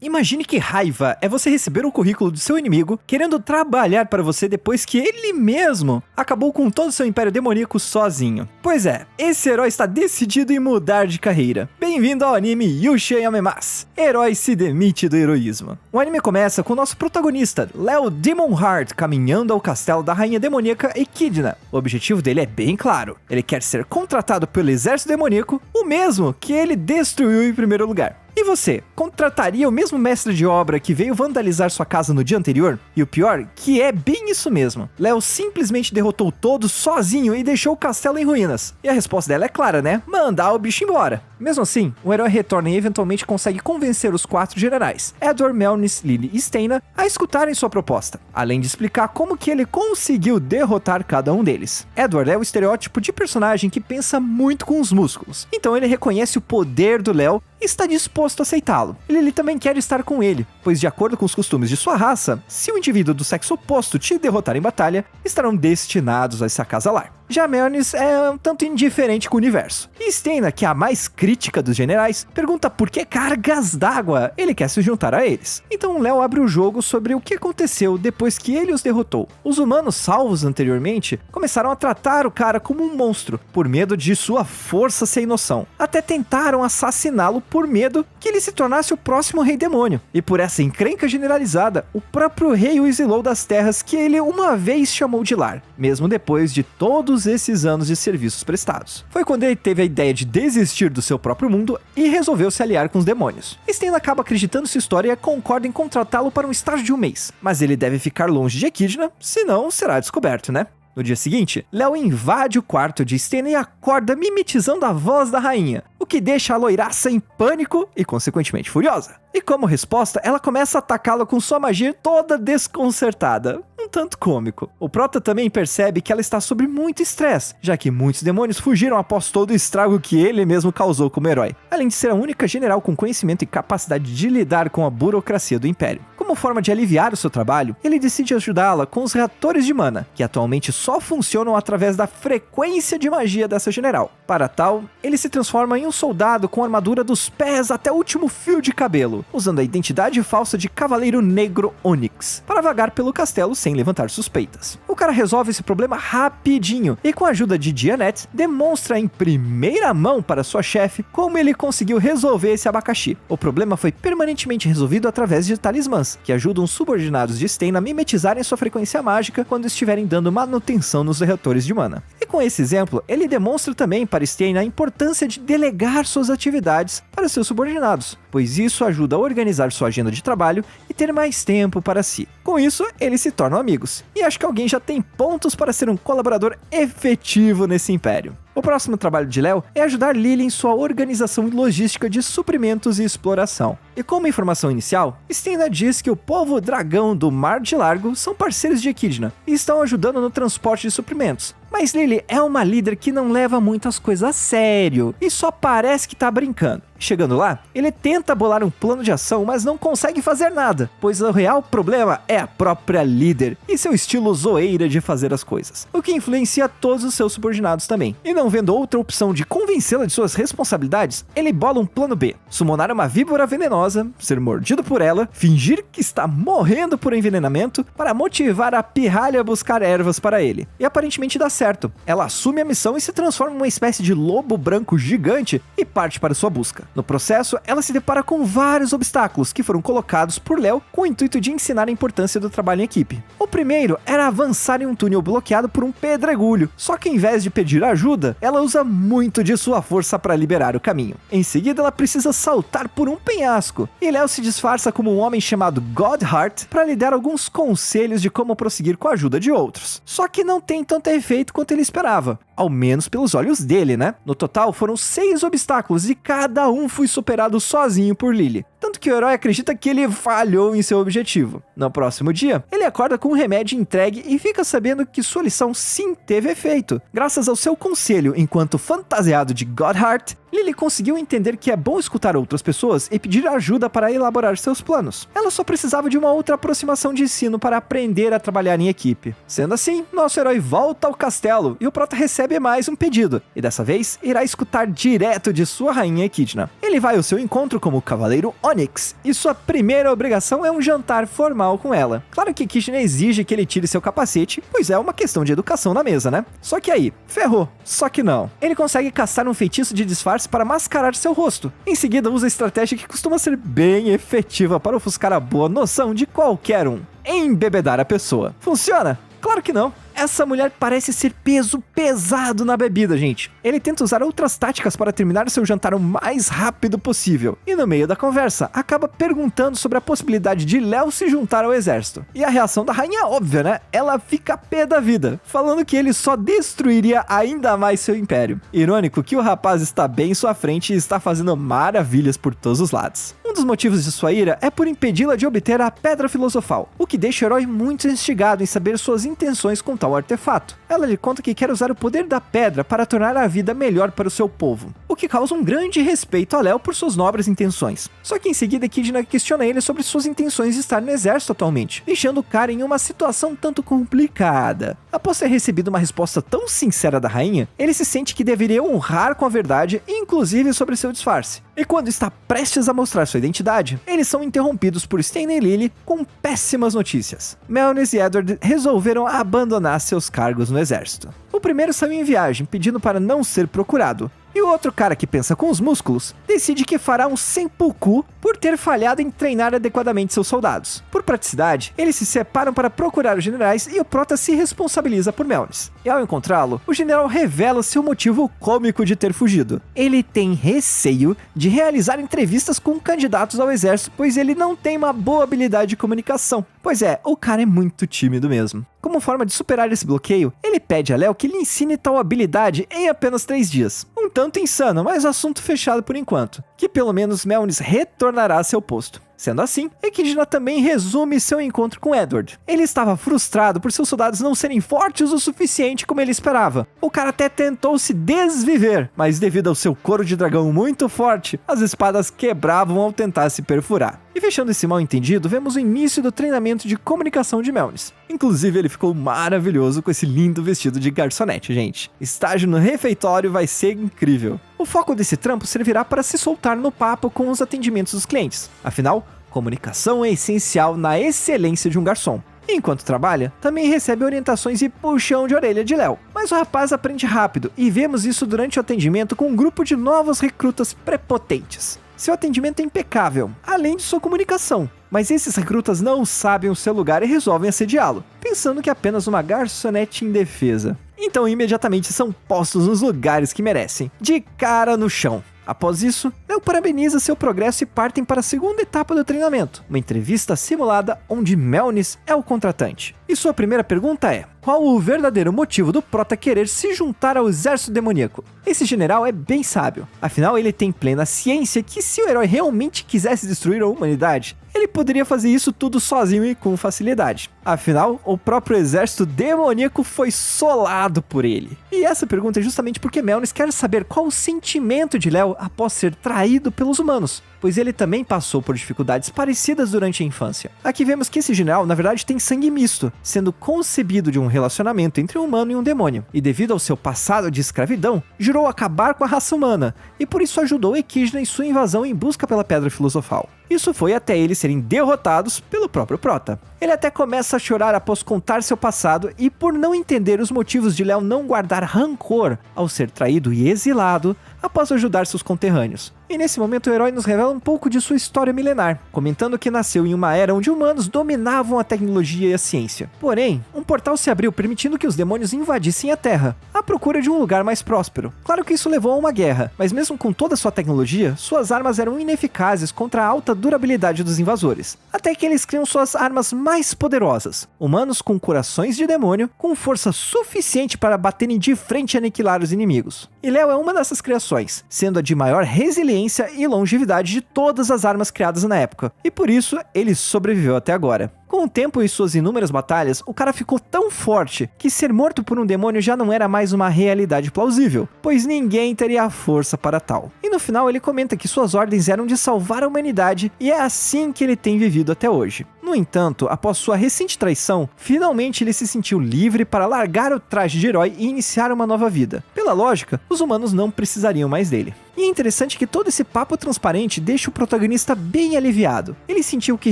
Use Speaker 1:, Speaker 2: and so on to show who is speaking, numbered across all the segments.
Speaker 1: Imagine que raiva é você receber o currículo do seu inimigo querendo trabalhar para você depois que ele mesmo acabou com todo o seu império demoníaco sozinho. Pois é, esse herói está decidido em mudar de carreira. Bem-vindo ao anime Yusha Yamemasu. Herói se demite do heroísmo. O anime começa com o nosso protagonista, Léo Demonheart, caminhando ao castelo da rainha demoníaca Echidna. O objetivo dele é bem claro. Ele quer ser contratado pelo exército demoníaco, o mesmo que ele destruiu em primeiro lugar. E você, contrataria o mesmo mestre de obra que veio vandalizar sua casa no dia anterior? E o pior, que é bem isso mesmo. Léo simplesmente derrotou todos sozinho e deixou o castelo em ruínas. E a resposta dela é clara, né? Mandar o bicho embora. Mesmo assim, o herói retorna e eventualmente consegue convencer os 4 generais, Edward, Melnis, Lily e Steina, a escutarem sua proposta, além de explicar como que ele conseguiu derrotar cada um deles. Edward é o estereótipo de personagem que pensa muito com os músculos, então ele reconhece o poder do Léo e está disposto a aceitá-lo. Lily também quer estar com ele, pois de acordo com os costumes de sua raça, se o indivíduo do sexo oposto te derrotar em batalha, estarão destinados a se acasalar. Já Melnis é um tanto indiferente com o universo. E Steina, que é a mais crítica dos generais, pergunta por que cargas d'água ele quer se juntar a eles. Então Léo abre o jogo sobre o que aconteceu depois que ele os derrotou. Os humanos salvos anteriormente começaram a tratar o cara como um monstro, por medo de sua força sem noção. Até tentaram assassiná-lo por medo que ele se tornasse o próximo rei demônio. E por essa encrenca generalizada, o próprio rei o exilou das terras que ele uma vez chamou de lar, mesmo depois de todos esses anos de serviços prestados. Foi quando ele teve a ideia de desistir do seu próprio mundo e resolveu se aliar com os demônios. Steina acaba acreditando sua história e concorda em contratá-lo para um estágio de 1 mês, mas ele deve ficar longe de Echidna, senão será descoberto, né? No dia seguinte, Léo invade o quarto de Steina e acorda mimetizando a voz da rainha, o que deixa a loiraça em pânico e consequentemente furiosa. E como resposta, ela começa a atacá-lo com sua magia toda desconcertada. Um tanto cômico. O Prota também percebe que ela está sob muito estresse, já que muitos demônios fugiram após todo o estrago que ele mesmo causou como herói, além de ser a única general com conhecimento e capacidade de lidar com a burocracia do Império. Como forma de aliviar o seu trabalho, ele decide ajudá-la com os reatores de mana, que atualmente só funcionam através da frequência de magia dessa general. Para tal, ele se transforma em um soldado com armadura dos pés até o último fio de cabelo, usando a identidade falsa de Cavaleiro Negro Onyx, para vagar pelo castelo sem levantar suspeitas. O cara resolve esse problema rapidinho e, com a ajuda de Dianette, demonstra em primeira mão para sua chefe como ele conseguiu resolver esse abacaxi. O problema foi permanentemente resolvido através de talismãs, que ajudam os subordinados de Steina a mimetizarem sua frequência mágica quando estiverem dando manutenção nos reatores de mana. E com esse exemplo, ele demonstra também para Steina a importância de delegar suas atividades para seus subordinados, pois isso ajuda a organizar sua agenda de trabalho e ter mais tempo para si. Com isso, eles se tornam amigos. E acho que alguém já tem pontos para ser um colaborador efetivo nesse império. O próximo trabalho de Léo é ajudar Lily em sua organização e logística de suprimentos e exploração. E como informação inicial, Steina diz que o povo dragão do Mar de Largo são parceiros de Echidna e estão ajudando no transporte de suprimentos. Mas Lily é uma líder que não leva muitas coisas a sério e só parece que tá brincando. Chegando lá, ele tenta bolar um plano de ação, mas não consegue fazer nada, pois o real problema é a própria líder e seu estilo zoeira de fazer as coisas, o que influencia todos os seus subordinados também. E não vendo outra opção de convencê-la de suas responsabilidades, ele bola um plano B: summonar uma víbora venenosa, ser mordido por ela, fingir que está morrendo por envenenamento para motivar a pirralha a buscar ervas para ele. E aparentemente dá certo. Ela assume a missão e se transforma em uma espécie de lobo branco gigante e parte para sua busca. No processo, ela se depara com vários obstáculos que foram colocados por Léo com o intuito de ensinar a importância do trabalho em equipe. O primeiro era avançar em um túnel bloqueado por um pedregulho, só que em vez de pedir ajuda, ela usa muito de sua força para liberar o caminho. Em seguida, ela precisa saltar por um penhasco, e Léo se disfarça como um homem chamado Godheart para lhe dar alguns conselhos de como prosseguir com a ajuda de outros. Só que não tem tanto efeito quanto ele esperava, ao menos pelos olhos dele, né? No total, foram 6 obstáculos e cada um foi superado sozinho por Lily. Tanto que o herói acredita que ele falhou em seu objetivo. No próximo dia, ele acorda com um remédio entregue e fica sabendo que sua lição sim teve efeito, graças ao seu conselho enquanto fantasiado de Godheart, Lily conseguiu entender que é bom escutar outras pessoas e pedir ajuda para elaborar seus planos. Ela só precisava de uma outra aproximação de ensino para aprender a trabalhar em equipe. Sendo assim, nosso herói volta ao castelo e o prota recebe mais um pedido, e dessa vez irá escutar direto de sua rainha Echidna. Ele vai ao seu encontro como Cavaleiro Onyx, e sua primeira obrigação é um jantar formal com ela. Claro que Echidna exige que ele tire seu capacete, pois é uma questão de educação na mesa, né? Só que aí, ferrou. Só que não. Ele consegue castar um feitiço de disfarce para mascarar seu rosto. Em seguida, usa a estratégia que costuma ser bem efetiva para ofuscar a boa noção de qualquer um: embebedar a pessoa. Funciona? Claro que não. Essa mulher parece ser peso pesado na bebida, gente. Ele tenta usar outras táticas para terminar seu jantar o mais rápido possível. E no meio da conversa, acaba perguntando sobre a possibilidade de Léo se juntar ao exército. E a reação da rainha é óbvia, né? Ela fica pé da vida, falando que ele só destruiria ainda mais seu império. Irônico que o rapaz está bem em sua frente e está fazendo maravilhas por todos os lados. Um dos motivos de sua ira é por impedi-la de obter a Pedra Filosofal, o que deixa o herói muito instigado em saber suas intenções com tal artefato. Ela lhe conta que quer usar o poder da pedra para tornar a vida melhor para o seu povo, o que causa um grande respeito a Léo por suas nobres intenções. Só que em seguida Echidna questiona ele sobre suas intenções de estar no exército atualmente, deixando o cara em uma situação tanto complicada. Após ter recebido uma resposta tão sincera da rainha, ele se sente que deveria honrar com a verdade, inclusive sobre seu disfarce. E quando está prestes a mostrar sua identidade, eles são interrompidos por Stan e Lily com péssimas notícias. Melnis e Edward resolveram abandonar seus cargos no exército. O primeiro saiu em viagem, pedindo para não ser procurado. E o outro cara que pensa com os músculos decide que fará um seppuku por ter falhado em treinar adequadamente seus soldados. Por praticidade, eles se separam para procurar os generais e o prota se responsabiliza por Melnis. E ao encontrá-lo, o general revela seu motivo cômico de ter fugido. Ele tem receio de realizar entrevistas com candidatos ao exército, pois ele não tem uma boa habilidade de comunicação. Pois é, o cara é muito tímido mesmo. Como forma de superar esse bloqueio, ele pede a Léo que lhe ensine tal habilidade em apenas 3 dias. Um tanto insano, mas assunto fechado por enquanto, que pelo menos Melnis retornará a seu posto. Sendo assim, Echidna também resume seu encontro com Edward. Ele estava frustrado por seus soldados não serem fortes o suficiente como ele esperava. O cara até tentou se desviver, mas devido ao seu couro de dragão muito forte, as espadas quebravam ao tentar se perfurar. E fechando esse mal entendido, vemos o início do treinamento de comunicação de Melnis. Inclusive, ele ficou maravilhoso com esse lindo vestido de garçonete, gente. Estágio no refeitório vai ser incrível. O foco desse trampo servirá para se soltar no papo com os atendimentos dos clientes. Afinal, comunicação é essencial na excelência de um garçom. Enquanto trabalha, também recebe orientações e puxão de orelha de Léo. Mas o rapaz aprende rápido e vemos isso durante o atendimento com um grupo de novos recrutas prepotentes. Seu atendimento é impecável, além de sua comunicação. Mas esses recrutas não sabem o seu lugar e resolvem assediá-lo, pensando que é apenas uma garçonete indefesa. Então imediatamente são postos nos lugares que merecem, de cara no chão. Após isso, Léo parabeniza seu progresso e partem para a segunda etapa do treinamento, uma entrevista simulada onde Melnis é o contratante. E sua primeira pergunta é: qual o verdadeiro motivo do prota querer se juntar ao exército demoníaco? Esse general é bem sábio, afinal ele tem plena ciência que se o herói realmente quisesse destruir a humanidade, ele poderia fazer isso tudo sozinho e com facilidade. Afinal, o próprio exército demoníaco foi solado por ele. E essa pergunta é justamente porque Melnis quer saber qual o sentimento de Léo após ser traído pelos humanos, pois ele também passou por dificuldades parecidas durante a infância. Aqui vemos que esse general, na verdade, tem sangue misto, sendo concebido de um relacionamento entre um humano e um demônio. E devido ao seu passado de escravidão, jurou acabar com a raça humana, e por isso ajudou Echidna em sua invasão em busca pela Pedra Filosofal. Isso foi até eles serem derrotados pelo próprio prota. Ele até começa a chorar após contar seu passado e por não entender os motivos de Léo não guardar rancor ao ser traído e exilado após ajudar seus conterrâneos. E nesse momento o herói nos revela um pouco de sua história milenar, comentando que nasceu em uma era onde humanos dominavam a tecnologia e a ciência. Porém, um portal se abriu permitindo que os demônios invadissem a Terra, à procura de um lugar mais próspero. Claro que isso levou a uma guerra, mas mesmo com toda sua tecnologia, suas armas eram ineficazes contra a alta durabilidade dos invasores. Até que eles criam suas armas mais poderosas, humanos com corações de demônio, com força suficiente para baterem de frente e aniquilar os inimigos. E Léo é uma dessas criações, sendo a de maior resiliência e longevidade de todas as armas criadas na época, e por isso ele sobreviveu até agora. Com o tempo e suas inúmeras batalhas, o cara ficou tão forte que ser morto por um demônio já não era mais uma realidade plausível, pois ninguém teria a força para tal. E no final ele comenta que suas ordens eram de salvar a humanidade e é assim que ele tem vivido até hoje. No entanto, após sua recente traição, finalmente ele se sentiu livre para largar o traje de herói e iniciar uma nova vida. Pela lógica, os humanos não precisariam mais dele. E é interessante que todo esse papo transparente deixa o protagonista bem aliviado. Ele sentiu que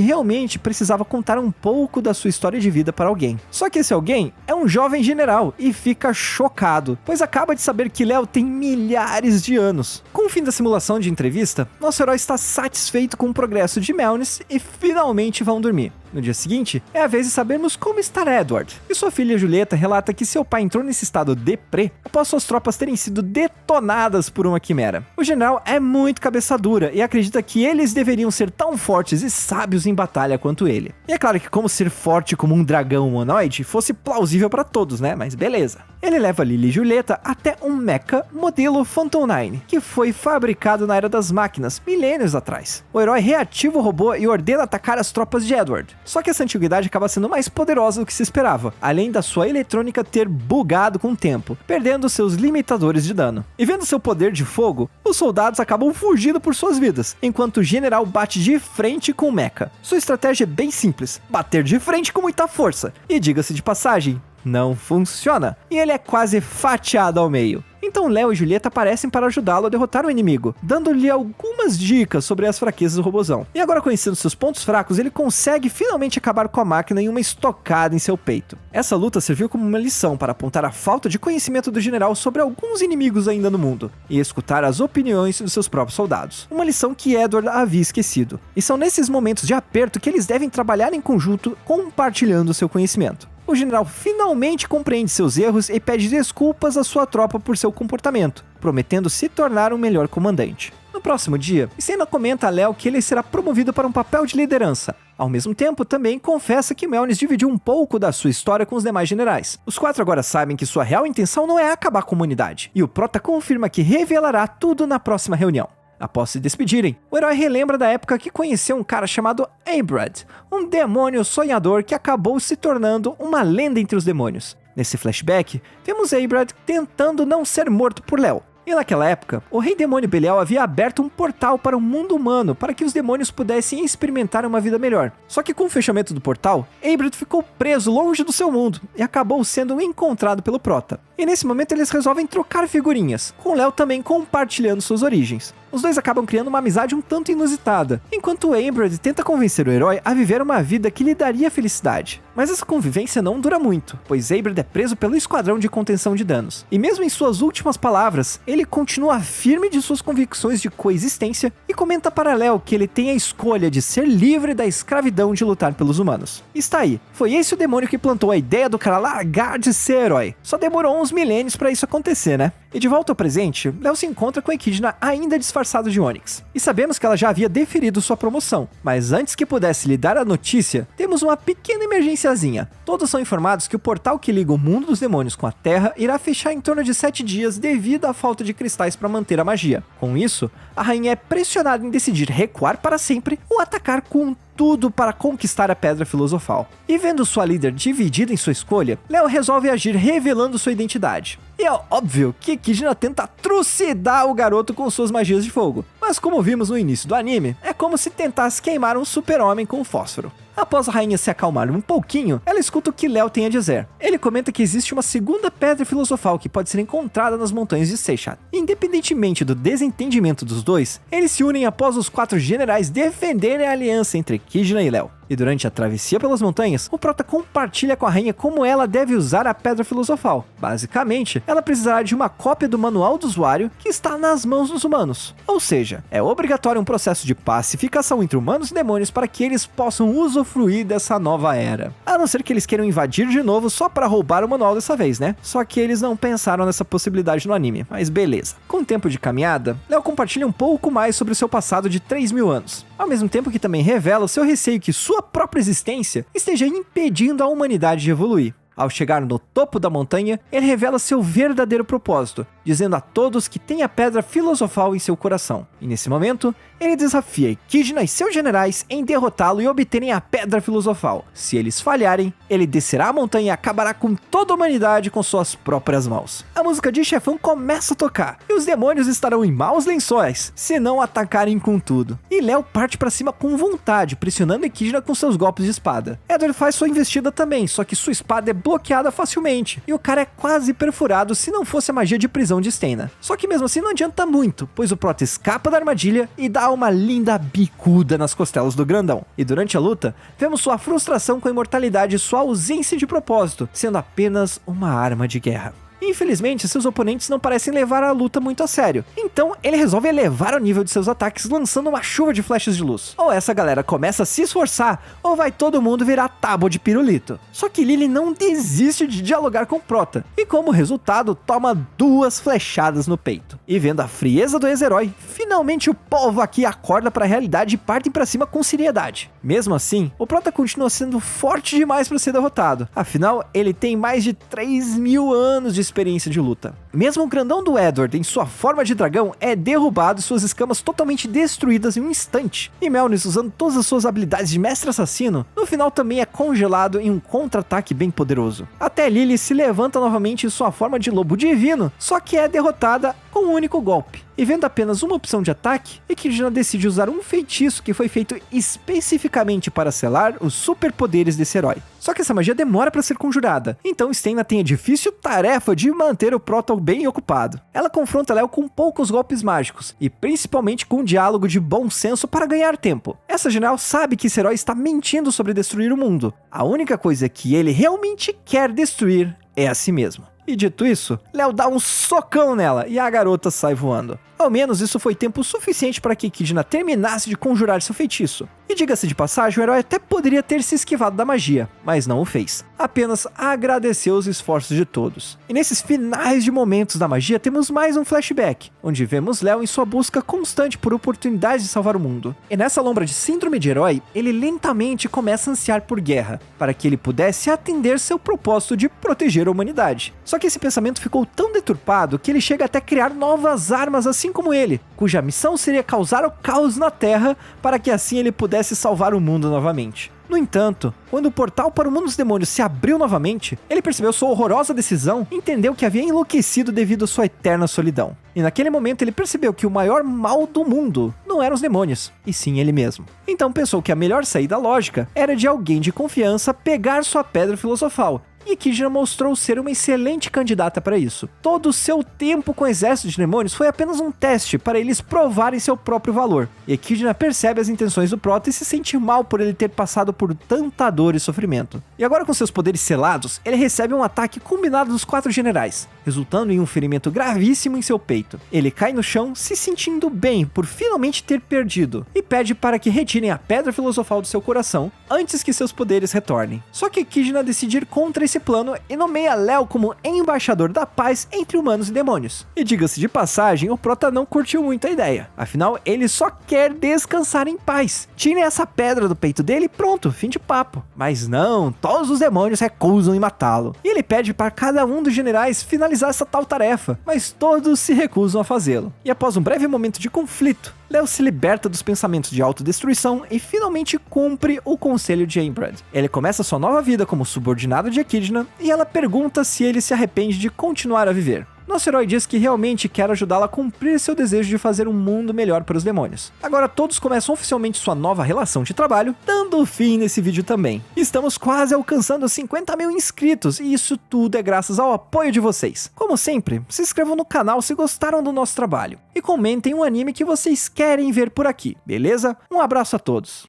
Speaker 1: realmente precisava contar um pouco da sua história de vida para alguém. Só que esse alguém é um jovem general e fica chocado, pois acaba de saber que Léo tem milhares de anos. Com o fim da simulação de entrevista, nosso herói está satisfeito com o progresso de Melnis e finalmente vão dormir. No dia seguinte, é a vez de sabermos como está Edward. E sua filha Julieta relata que seu pai entrou nesse estado deprê após suas tropas terem sido detonadas por uma quimera. O general é muito cabeça dura e acredita que eles deveriam ser tão fortes e sábios em batalha quanto ele. E é claro que como ser forte como um dragão humanoide fosse plausível para todos, né? Mas beleza. Ele leva Lily e Julieta até um mecha modelo Phantom 9, que foi fabricado na Era das Máquinas, milênios atrás. O herói reativa o robô e ordena atacar as tropas de Edward. Só que essa antiguidade acaba sendo mais poderosa do que se esperava, além da sua eletrônica ter bugado com o tempo, perdendo seus limitadores de dano. E vendo seu poder de fogo, os soldados acabam fugindo por suas vidas, enquanto o general bate de frente com o mecha. Sua estratégia é bem simples, bater de frente com muita força. E diga-se de passagem, não funciona, e ele é quase fatiado ao meio. Então Léo e Julieta aparecem para ajudá-lo a derrotar o inimigo, dando-lhe algumas dicas sobre as fraquezas do robozão. E agora, conhecendo seus pontos fracos, ele consegue finalmente acabar com a máquina em uma estocada em seu peito. Essa luta serviu como uma lição para apontar a falta de conhecimento do general sobre alguns inimigos ainda no mundo, e escutar as opiniões dos seus próprios soldados. Uma lição que Edward havia esquecido. E são nesses momentos de aperto que eles devem trabalhar em conjunto, compartilhando seu conhecimento. O general finalmente compreende seus erros e pede desculpas à sua tropa por seu comportamento, prometendo se tornar um melhor comandante. No próximo dia, Senna comenta a Léo que ele será promovido para um papel de liderança. Ao mesmo tempo, também confessa que Melnis dividiu um pouco da sua história com os demais generais. Os quatro agora sabem que sua real intenção não é acabar com a humanidade, e o Prota confirma que revelará tudo na próxima reunião. Após se despedirem, o herói relembra da época que conheceu um cara chamado Abrad, um demônio sonhador que acabou se tornando uma lenda entre os demônios. Nesse flashback, vemos Abrad tentando não ser morto por Léo. E naquela época, o rei demônio Belial havia aberto um portal para o mundo humano para que os demônios pudessem experimentar uma vida melhor. Só que com o fechamento do portal, Abrad ficou preso longe do seu mundo e acabou sendo encontrado pelo Prota. E nesse momento eles resolvem trocar figurinhas, com Léo também compartilhando suas origens. Os dois acabam criando uma amizade um tanto inusitada, enquanto Abrad tenta convencer o herói a viver uma vida que lhe daria felicidade. Mas essa convivência não dura muito, pois Abrad é preso pelo esquadrão de contenção de danos. E mesmo em suas últimas palavras, ele continua firme de suas convicções de coexistência e comenta para Léo que ele tem a escolha de ser livre da escravidão de lutar pelos humanos. Está aí, foi esse o demônio que plantou a ideia do cara largar de ser herói. Só demorou uns milênios para isso acontecer, né? E de volta ao presente, Léo se encontra com a Echidna ainda disfarçada de Onyx. E sabemos que ela já havia deferido sua promoção, mas antes que pudesse lhe dar a notícia, temos uma pequena emergenciazinha. Todos são informados que o portal que liga o mundo dos demônios com a Terra irá fechar em torno de 7 dias devido à falta de cristais para manter a magia. Com isso, a rainha é pressionada em decidir recuar para sempre ou atacar com tudo para conquistar a Pedra Filosofal. E vendo sua líder dividida em sua escolha, Léo resolve agir revelando sua identidade. E é óbvio que Echidna tenta trucidar o garoto com suas magias de fogo, mas como vimos no início do anime, é como se tentasse queimar um super-homem com fósforo. Após a rainha se acalmar um pouquinho, ela escuta o que Léo tem a dizer. Ele comenta que existe uma segunda pedra filosofal que pode ser encontrada nas montanhas de Seichat. Independentemente do desentendimento dos dois, eles se unem após os 4 generais defenderem a aliança entre Echidna e Léo. E durante a travessia pelas montanhas, o Prota compartilha com a rainha como ela deve usar a Pedra Filosofal. Basicamente, ela precisará de uma cópia do manual do usuário que está nas mãos dos humanos. Ou seja, é obrigatório um processo de pacificação entre humanos e demônios para que eles possam usufruir dessa nova era. A não ser que eles queiram invadir de novo só para roubar o manual dessa vez, né? Só que eles não pensaram nessa possibilidade no anime, mas beleza. Com o tempo de caminhada, Léo compartilha um pouco mais sobre o seu passado de 3.000 anos. Ao mesmo tempo que também revela o seu receio que sua própria existência esteja impedindo a humanidade de evoluir. Ao chegar no topo da montanha, ele revela seu verdadeiro propósito, dizendo a todos que tem a pedra filosofal em seu coração. E nesse momento, ele desafia Echidna e seus generais em derrotá-lo e obterem a pedra filosofal. Se eles falharem, ele descerá a montanha e acabará com toda a humanidade com suas próprias mãos. A música de chefão começa a tocar, e os demônios estarão em maus lençóis, se não atacarem com tudo. E Léo parte pra cima com vontade, pressionando Echidna com seus golpes de espada. Edward faz sua investida também, só que sua espada é bloqueada facilmente, e o cara é quase perfurado se não fosse a magia de prisão de Stena. Só que mesmo assim não adianta muito, pois o Prota escapa da armadilha e dá uma linda bicuda nas costelas do grandão. E durante a luta, vemos sua frustração com a imortalidade e sua ausência de propósito, sendo apenas uma arma de guerra. Infelizmente, seus oponentes não parecem levar a luta muito a sério, então ele resolve elevar o nível de seus ataques lançando uma chuva de flechas de luz. Ou essa galera começa a se esforçar, ou vai todo mundo virar tábua de pirulito. Só que Lily não desiste de dialogar com Prota, e como resultado toma 2 flechadas no peito. E vendo a frieza do ex-herói, finalmente o povo aqui acorda para a realidade e partem para cima com seriedade. Mesmo assim, o Prota continua sendo forte demais para ser derrotado, afinal ele tem mais de 3.000 anos de experiência de luta. Mesmo o grandão do Edward em sua forma de dragão é derrubado e suas escamas totalmente destruídas em um instante. E Mjolnir, usando todas as suas habilidades de mestre assassino, no final também é congelado em um contra-ataque bem poderoso. Até Lily se levanta novamente em sua forma de lobo divino, só que é derrotada com um único golpe. E vendo apenas uma opção de ataque, Echidna decide usar um feitiço que foi feito especificamente para selar os superpoderes desse herói. Só que essa magia demora para ser conjurada, então Stena tem a difícil tarefa de manter o Prota bem ocupado. Ela confronta Léo com poucos golpes mágicos, e principalmente com um diálogo de bom senso para ganhar tempo. Essa general sabe que esse herói está mentindo sobre destruir o mundo. A única coisa que ele realmente quer destruir é a si mesmo. E dito isso, Léo dá um socão nela e a garota sai voando. Ao menos isso foi tempo suficiente para que Echidna terminasse de conjurar seu feitiço. E diga-se de passagem, o herói até poderia ter se esquivado da magia, mas não o fez. Apenas agradeceu os esforços de todos. E nesses finais de momentos da magia temos mais um flashback, onde vemos Léo em sua busca constante por oportunidades de salvar o mundo. E nessa lombra de síndrome de herói, ele lentamente começa a ansiar por guerra, para que ele pudesse atender seu propósito de proteger a humanidade. Só que esse pensamento ficou tão deturpado que ele chega até a criar novas armas assim como ele, cuja missão seria causar o caos na Terra para que assim ele pudesse salvar o mundo novamente. No entanto, quando o portal para o mundo dos demônios se abriu novamente, ele percebeu sua horrorosa decisão e entendeu que havia enlouquecido devido à sua eterna solidão. E naquele momento ele percebeu que o maior mal do mundo não eram os demônios, e sim ele mesmo. Então pensou que a melhor saída lógica era de alguém de confiança pegar sua pedra filosofal, e Echidna mostrou ser uma excelente candidata para isso. Todo o seu tempo com o exército de demônios foi apenas um teste para eles provarem seu próprio valor. E Echidna percebe as intenções do Prota e se sente mal por ele ter passado por tanta dor e sofrimento. E agora com seus poderes selados, ele recebe um ataque combinado dos 4 generais, resultando em um ferimento gravíssimo em seu peito. Ele cai no chão se sentindo bem por finalmente ter perdido e pede para que retirem a pedra filosofal do seu coração antes que seus poderes retornem. Só que Echidna decide ir contra esse plano e nomeia Léo como embaixador da paz entre humanos e demônios. E diga-se de passagem, o Prota não curtiu muito a ideia. Afinal, ele só quer descansar em paz. Tirem essa pedra do peito dele e pronto, fim de papo. Mas não, todos os demônios recusam em matá-lo. E ele pede para cada um dos generais finalizar essa tal tarefa, mas todos se recusam a fazê-lo. E após um breve momento de conflito, Léo se liberta dos pensamentos de autodestruição e finalmente cumpre o conselho de Einbrand. Ele começa sua nova vida como subordinado de Echidna e ela pergunta se ele se arrepende de continuar a viver. Nosso herói diz que realmente quer ajudá-la a cumprir seu desejo de fazer um mundo melhor para os demônios. Agora todos começam oficialmente sua nova relação de trabalho, dando fim nesse vídeo também. Estamos quase alcançando 50.000 inscritos e isso tudo é graças ao apoio de vocês. Como sempre, se inscrevam no canal se gostaram do nosso trabalho e comentem um anime que vocês querem ver por aqui, beleza? Um abraço a todos!